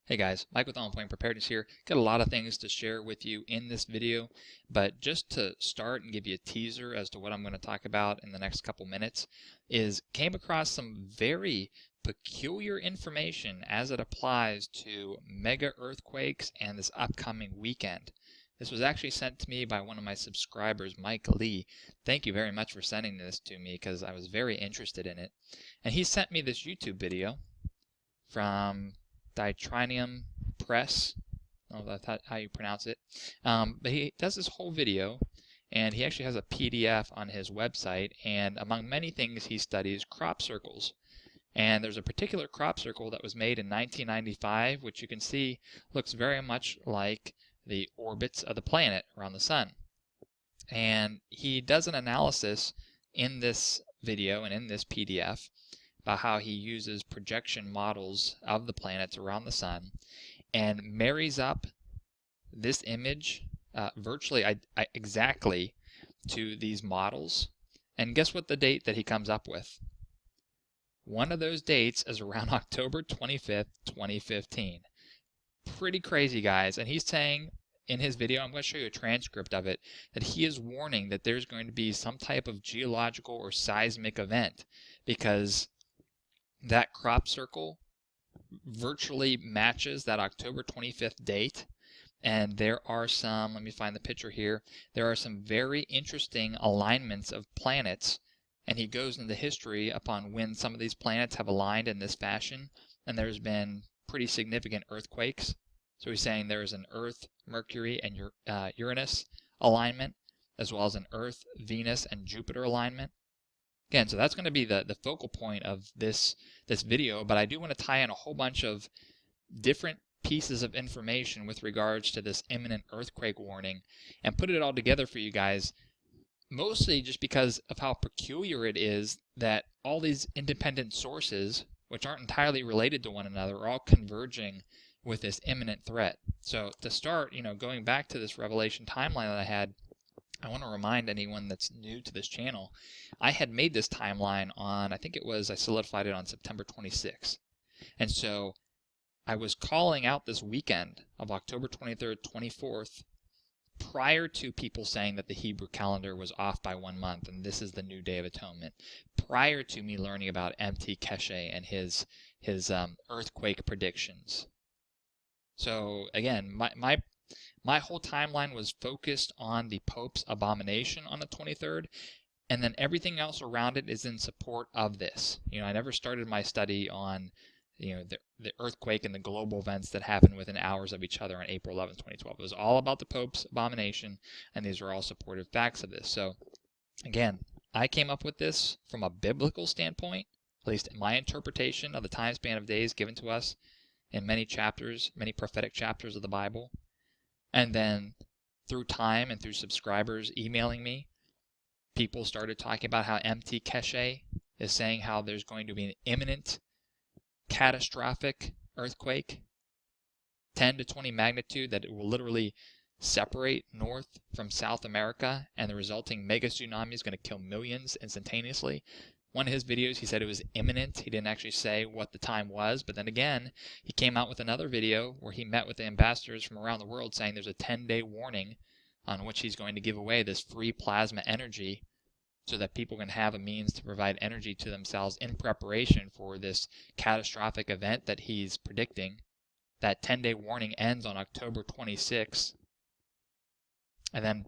Hey guys, Mike with On Point Preparedness here. Got a lot of things to share with you in this video, but just to start and give you a teaser as to what I'm going to talk about in the next couple minutes came across some very peculiar information as it applies to mega earthquakes and this upcoming weekend. This was actually sent to me by one of my subscribers, Mike Lee. Thank you very much for sending this to me because I was very interested in it. And he sent me this YouTube video from Ditrinium Press. I don't know if that's how you pronounce it. But he does this whole video, and he actually has a PDF on his website, and among many things he studies crop circles. And there's a particular crop circle that was made in 1995, which you can see looks very much like the orbits of the planet around the sun. And he does an analysis in this video and in this PDF about how he uses projection models of the planets around the sun and marries up this image virtually exactly to these models. And guess what the date that he comes up with? One of those dates is around October 25th, 2015. Pretty crazy, guys. And he's saying in his video, I'm going to show you a transcript of it, that he is warning that there's going to be some type of geological or seismic event because that crop circle virtually matches that October 25th date. And there are some, let me find the picture here, there are some very interesting alignments of planets. And he goes into history upon when some of these planets have aligned in this fashion. And there's been pretty significant earthquakes. So he's saying there's an Earth, Mercury, and Uranus alignment, as well as an Earth, Venus, and Jupiter alignment. Again, so that's going to be the focal point of this video, but I do want to tie in a whole bunch of different pieces of information with regards to this imminent earthquake warning and put it all together for you guys, mostly just because of how peculiar it is that all these independent sources, which aren't entirely related to one another, are all converging with this imminent threat. So to start, going back to this Revelation timeline that I had, I want to remind anyone that's new to this channel, I had made this timeline on, I solidified it on September 26th. And so I was calling out this weekend of October 23rd, 24th, prior to people saying that the Hebrew calendar was off by 1 month and this is the new Day of Atonement, prior to me learning about M.T. Keshe and his earthquake predictions. So again, my whole timeline was focused on the Pope's abomination on the 23rd, and then everything else around it is in support of this. I never started my study on, the earthquake and the global events that happened within hours of each other on April 11, 2012. It was all about the Pope's abomination, and these are all supportive facts of this. So, again, I came up with this from a biblical standpoint, at least in my interpretation of the time span of days given to us in many prophetic chapters of the Bible. And then through time and through subscribers emailing me, people started talking about how M.T. Keshe is saying how there's going to be an imminent catastrophic earthquake, 10 to 20 magnitude, that it will literally separate North from South America, and the resulting mega tsunami is going to kill millions instantaneously. One of his videos, he said it was imminent. He didn't actually say what the time was, but then again, he came out with another video where he met with the ambassadors from around the world saying there's a 10-day warning on which he's going to give away this free plasma energy so that people can have a means to provide energy to themselves in preparation for this catastrophic event that he's predicting. That 10-day warning ends on October 26th. And then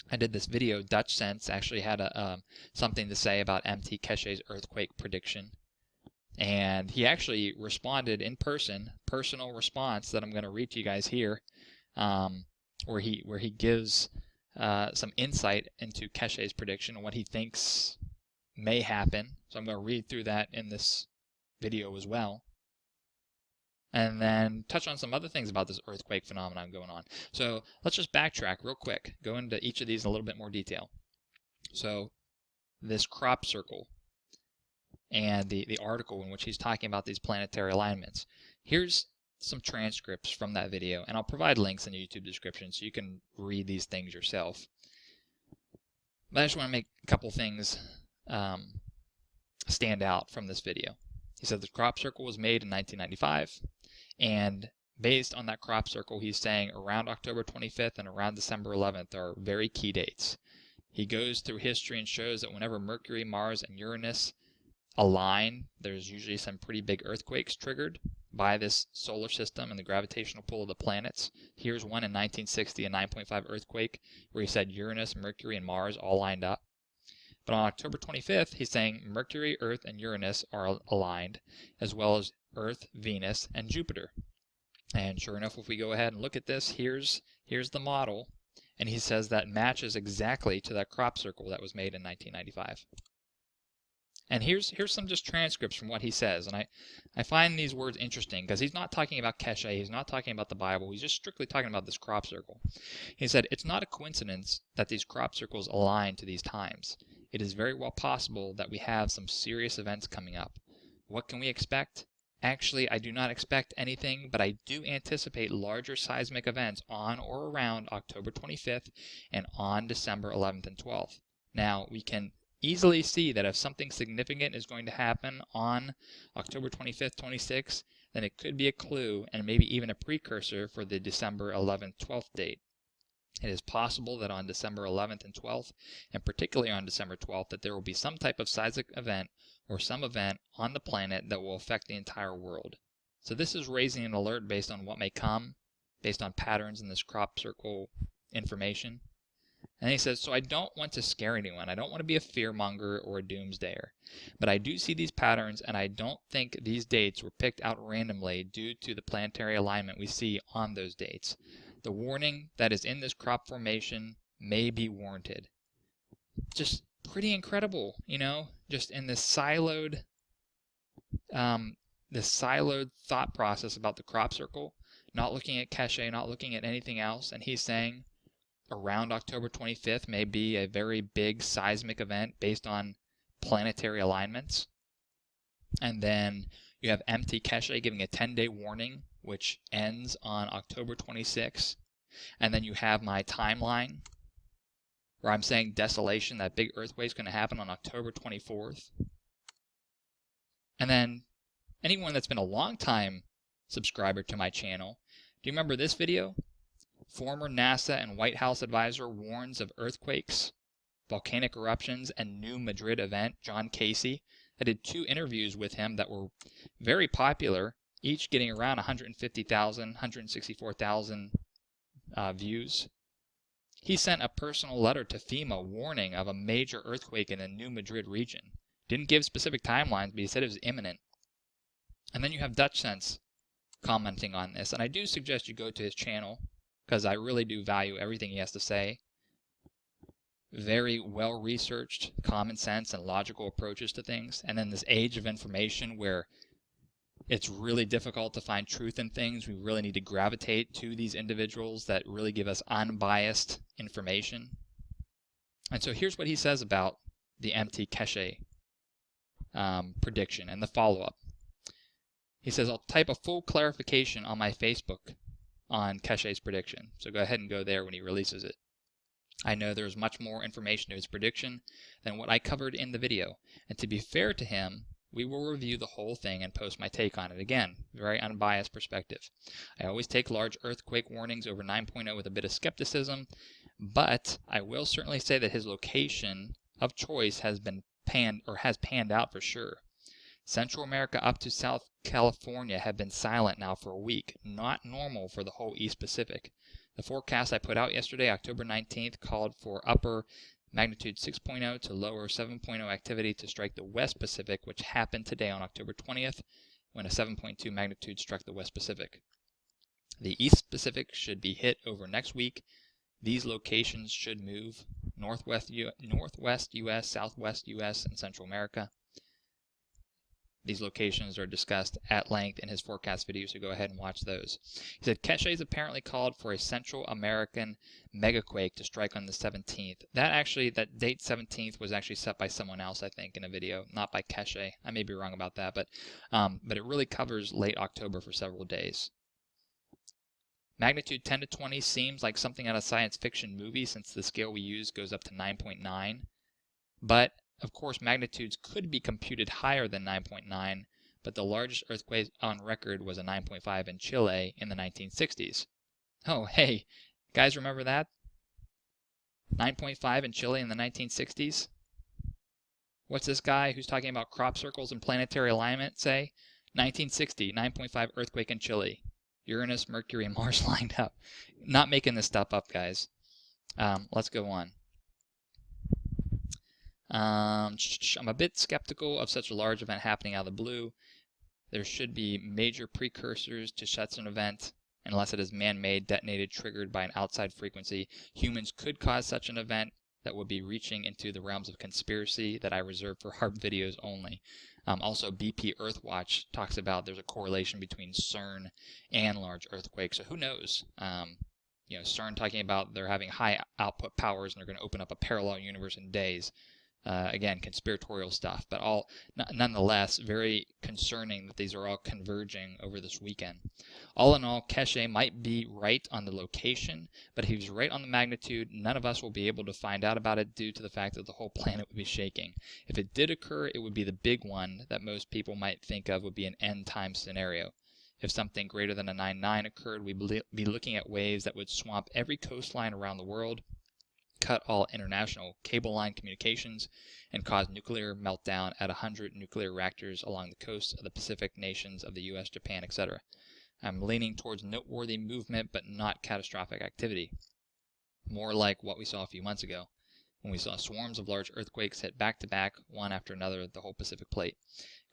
I did this video, Dutch Sense actually had something to say about M.T. Keshe's earthquake prediction. And he actually responded in person, personal response that I'm going to read to you guys here, where he gives some insight into Keshe's prediction and what he thinks may happen. So I'm going to read through that in this video as well. And then touch on some other things about this earthquake phenomenon going on. So let's just backtrack real quick, go into each of these in a little bit more detail. So this crop circle and the article in which he's talking about these planetary alignments. Here's some transcripts from that video, and I'll provide links in the YouTube description so you can read these things yourself. But I just want to make a couple things stand out from this video. He said the crop circle was made in 1995, and based on that crop circle, he's saying around October 25th and around December 11th are very key dates. He goes through history and shows that whenever Mercury, Mars, and Uranus align, there's usually some pretty big earthquakes triggered by this solar system and the gravitational pull of the planets. Here's one in 1960, a 9.5 earthquake, where he said Uranus, Mercury, and Mars all lined up. But on October 25th, he's saying Mercury, Earth, and Uranus are aligned, as well as Earth, Venus, and Jupiter. And sure enough, if we go ahead and look at this, here's the model, and he says that matches exactly to that crop circle that was made in 1995. And here's some just transcripts from what he says, and I find these words interesting because he's not talking about Keshe, he's not talking about the Bible, he's just strictly talking about this crop circle. He said, "It's not a coincidence that these crop circles align to these times. It is very well possible that we have some serious events coming up. What can we expect? Actually, I do not expect anything, but I do anticipate larger seismic events on or around October 25th and on December 11th and 12th. Now, we can easily see that if something significant is going to happen on October 25th, 26th, then it could be a clue and maybe even a precursor for the December 11th, 12th date. It is possible that on December 11th and 12th, and particularly on December 12th, that there will be some type of seismic event or some event on the planet that will affect the entire world. So this is raising an alert based on what may come, based on patterns in this crop circle information. And he says, so I don't want to scare anyone. I don't want to be a fearmonger or a doomsdayer. But I do see these patterns, and I don't think these dates were picked out randomly due to the planetary alignment we see on those dates. The warning that is in this crop formation may be warranted." Just pretty incredible, just in this siloed thought process about the crop circle, not looking at Keshe, not looking at anything else, and he's saying around October 25th may be a very big seismic event based on planetary alignments. And then you have MT Keshe giving a 10-day warning, which ends on October 26th. And then you have my timeline, where I'm saying desolation, that big earthquake is going to happen on October 24th. And then anyone that's been a long-time subscriber to my channel, do you remember this video? Former NASA and White House advisor warns of earthquakes, volcanic eruptions, and new Madrid event, John Casey. I did 2 interviews with him that were very popular, each getting around 150,000, 164,000 views. He sent a personal letter to FEMA warning of a major earthquake in the New Madrid region. Didn't give specific timelines, but he said it was imminent. And then you have Dutch Sense commenting on this, and I do suggest you go to his channel, because I really do value everything he has to say. Very well-researched, common sense, and logical approaches to things. And in this age of information where it's really difficult to find truth in things, we really need to gravitate to these individuals that really give us unbiased information. And so here's what he says about the MT Keshe prediction and the follow-up. He says, "I'll type a full clarification on my Facebook on Keshe's prediction, so go ahead and go there when he releases it. I know there's much more information to his prediction than what I covered in the video, and to be fair to him, we will review the whole thing and post my take on it. Again, very unbiased perspective. I always take large earthquake warnings over 9.0 with a bit of skepticism, but I will certainly say that his location of choice has panned out for sure. Central America up to South California have been silent now for a week, not normal for the whole East Pacific. The forecast I put out yesterday, October 19th, called for upper magnitude 6.0 to lower 7.0 activity to strike the West Pacific, which happened today on October 20th, when a 7.2 magnitude struck the West Pacific. The East Pacific should be hit over next week. These locations should move northwest U.S., southwest U.S., and Central America. These locations are discussed at length in his forecast video, so go ahead and watch those. He said Keshe is apparently called for a Central American megaquake to strike on the 17th. That date 17th was actually set by someone else, I think, in a video, not by Keshe. I may be wrong about that, but it really covers late October for several days. Magnitude 10 to 20 seems like something out of a science fiction movie, since the scale we use goes up to 9.9, but of course, magnitudes could be computed higher than 9.9, but the largest earthquake on record was a 9.5 in Chile in the 1960s. Oh, hey, guys, remember that? 9.5 in Chile in the 1960s? What's this guy who's talking about crop circles and planetary alignment say? 1960, 9.5 earthquake in Chile. Uranus, Mercury, and Mars lined up. Not making this stuff up, guys. Let's go on. I'm a bit skeptical of such a large event happening out of the blue. There should be major precursors to such an event. Unless it is man-made, detonated, triggered by an outside frequency, humans could cause such an event that would be reaching into the realms of conspiracy that I reserve for HARP videos only. Also, BP Earthwatch talks about there's a correlation between CERN and large earthquakes. So who knows? CERN talking about they're having high output powers and they're going to open up a parallel universe in days. Again, conspiratorial stuff, but all nonetheless very concerning that these are all converging over this weekend. All in all, Keshe might be right on the location, but if he was right on the magnitude, none of us will be able to find out about it due to the fact that the whole planet would be shaking. If it did occur, it would be the big one that most people might think of would be an end-time scenario. If something greater than a 9.9 occurred, we'd be looking at waves that would swamp every coastline around the world, cut all international cable line communications, and cause nuclear meltdown at 100 nuclear reactors along the coast of the Pacific nations of the US, Japan, etc. I'm leaning towards noteworthy movement but not catastrophic activity. More like what we saw a few months ago, when we saw swarms of large earthquakes hit back-to-back, one after another, the whole Pacific plate.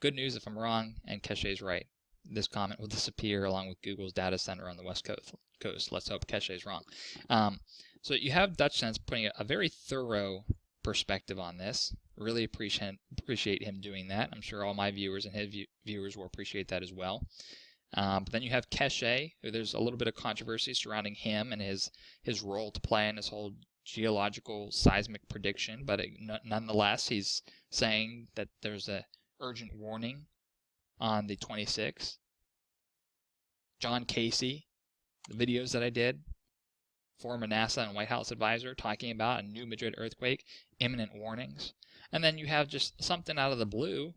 Good news if I'm wrong and Keshe's right. This comment will disappear along with Google's data center on the West Coast. Let's hope Keshe's wrong. So you have Dutch Sense putting a very thorough perspective on this. Really appreciate him doing that. I'm sure all my viewers and his viewers will appreciate that as well. But then you have Keshe, who there's a little bit of controversy surrounding him and his role to play in this whole geological seismic prediction. But nonetheless, he's saying that there's a urgent warning on the 26th. John Casey, the videos that I did, former NASA and White House advisor, talking about a new Madrid earthquake, imminent warnings. And then you have just something out of the blue,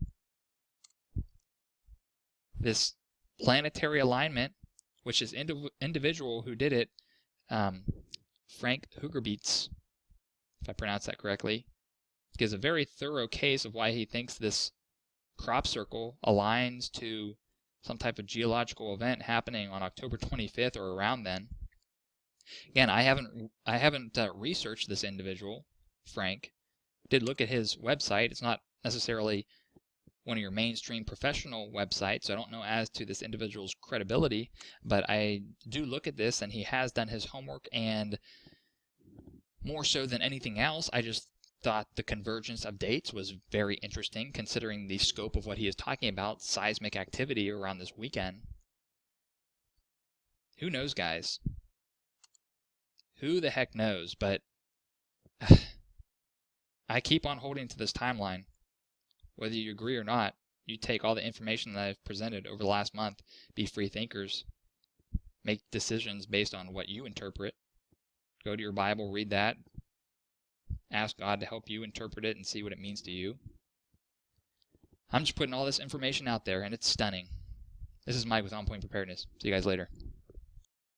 this planetary alignment, which is individual who did it, Frank Hugerbeets, if I pronounce that correctly, gives a very thorough case of why he thinks this crop circle aligns to some type of geological event happening on October 25th or around then. Again, I haven't researched this individual, Frank. Did look at his website. It's not necessarily one of your mainstream professional websites, so I don't know as to this individual's credibility, but I do look at this, and he has done his homework, and more so than anything else, I just thought the convergence of dates was very interesting, considering the scope of what he is talking about, seismic activity around this weekend. Who knows, guys? Who the heck knows? But I keep on holding to this timeline. Whether you agree or not, you take all the information that I've presented over the last month, be free thinkers, make decisions based on what you interpret. Go to your Bible, read that, ask God to help you interpret it and see what it means to you. I'm just putting all this information out there, and it's stunning. This is Mike with On Point Preparedness. See you guys later.